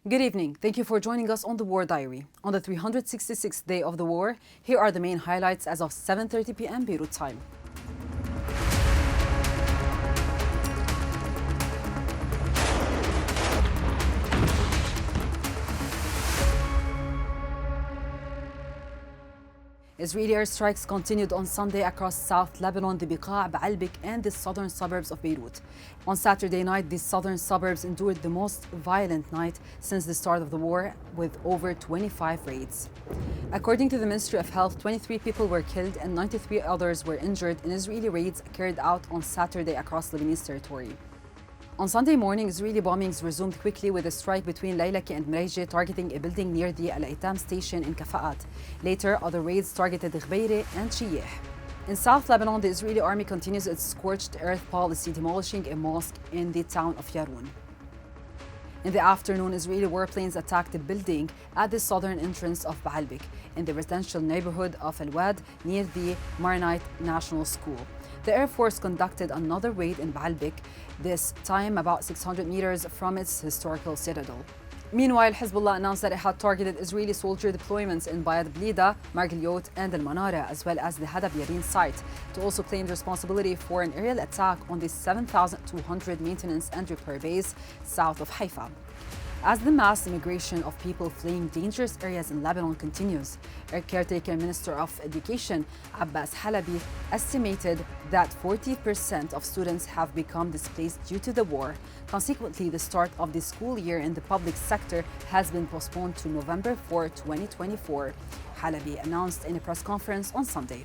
Good evening. Thank you for joining us on the War Diary. On the 366th day of the war, here are the main highlights as of 7:30 p.m. Beirut time. Israeli airstrikes continued on Sunday across South Lebanon, the Beqa', Baalbek, and the southern suburbs of Beirut. On Saturday night, these southern suburbs endured the most violent night since the start of the war, with over 25 raids. According to the Ministry of Health, 23 people were killed and 93 others were injured in Israeli raids carried out on Saturday across Lebanese territory. On Sunday morning, Israeli bombings resumed quickly with a strike between Laylaki and Mreije targeting a building near the Al-Aitam station in Kafa'at. Later, other raids targeted Ghbeire and Shiyeh. In South Lebanon, the Israeli army continues its scorched earth policy, demolishing a mosque in the town of Yarun. In the afternoon, Israeli warplanes attacked a building at the southern entrance of Baalbek in the residential neighborhood of Al-Wad near the Maronite National School. The Air Force conducted another raid in Baalbek, this time about 600 meters from its historical citadel. Meanwhile, Hezbollah announced that it had targeted Israeli soldier deployments in Bayad Blida, Margiliot, and Al Manara, as well as the Hadab Yarin site. It also claimed responsibility for an aerial attack on the 7,200 maintenance and repair base south of Haifa. As the mass immigration of people fleeing dangerous areas in Lebanon continues, Air Caretaker Minister of Education Abbas Halabi estimated that 40% of students have become displaced due to the war. Consequently, the start of the school year in the public sector has been postponed to November 4, 2024, Halabi announced in a press conference on Sunday.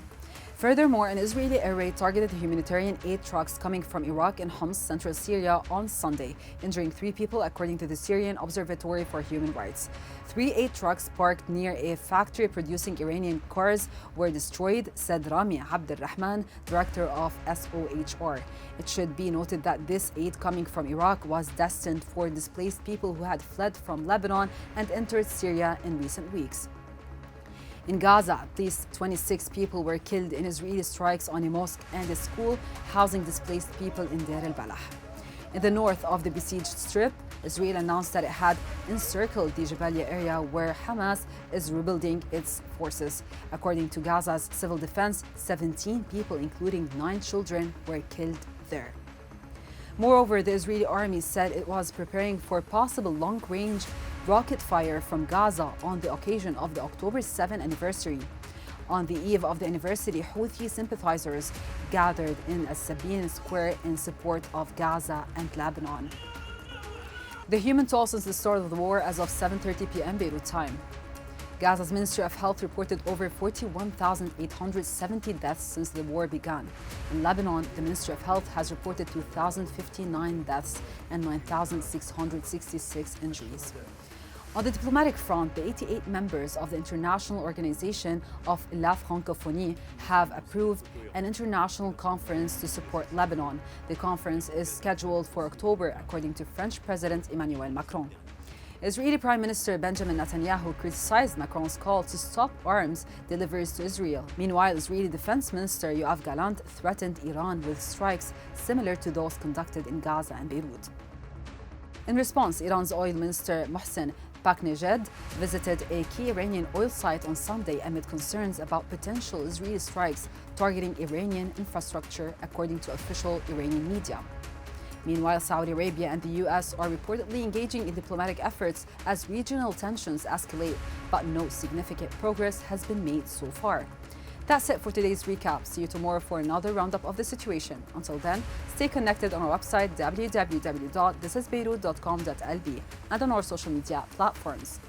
Furthermore, an Israeli air raid targeted humanitarian aid trucks coming from Iraq and Homs, central Syria, on Sunday, injuring 3 people, according to the Syrian Observatory for Human Rights. 3 aid trucks parked near a factory producing Iranian cars were destroyed, said Rami Abdulrahman, director of SOHR. It should be noted that this aid coming from Iraq was destined for displaced people who had fled from Lebanon and entered Syria in recent weeks. In Gaza, at least 26 people were killed in Israeli strikes on a mosque and a school housing displaced people in Deir al-Balah. In the north of the besieged strip, Israel announced that it had encircled the Jabalia area where Hamas is rebuilding its forces. According to Gaza's civil defense, 17 people, including 9 children, were killed there. Moreover, the Israeli army said it was preparing for possible long-range rocket fire from Gaza on the occasion of the October 7 anniversary. On the eve of the anniversary, Houthi sympathizers gathered in Sabine Square in support of Gaza and Lebanon. The human toll since the start of the war as of 7:30 p.m. Beirut time. Gaza's Ministry of Health reported over 41,870 deaths since the war began. In Lebanon, the Ministry of Health has reported 2,059 deaths and 9,666 injuries. On the diplomatic front, the 88 members of the International Organization of La Francophonie have approved an international conference to support Lebanon. The conference is scheduled for October, according to French President Emmanuel Macron. Israeli Prime Minister Benjamin Netanyahu criticized Macron's call to stop arms deliveries to Israel. Meanwhile, Israeli Defense Minister Yoav Gallant threatened Iran with strikes similar to those conducted in Gaza and Beirut. In response, Iran's oil minister Mohsen Paknejad visited a key Iranian oil site on Sunday amid concerns about potential Israeli strikes targeting Iranian infrastructure, according to official Iranian media. Meanwhile, Saudi Arabia and the U.S. are reportedly engaging in diplomatic efforts as regional tensions escalate, but no significant progress has been made so far. That's it for today's recap. See you tomorrow for another roundup of the situation. Until then, stay connected on our website www.thisisbeirut.com.lb and on our social media platforms.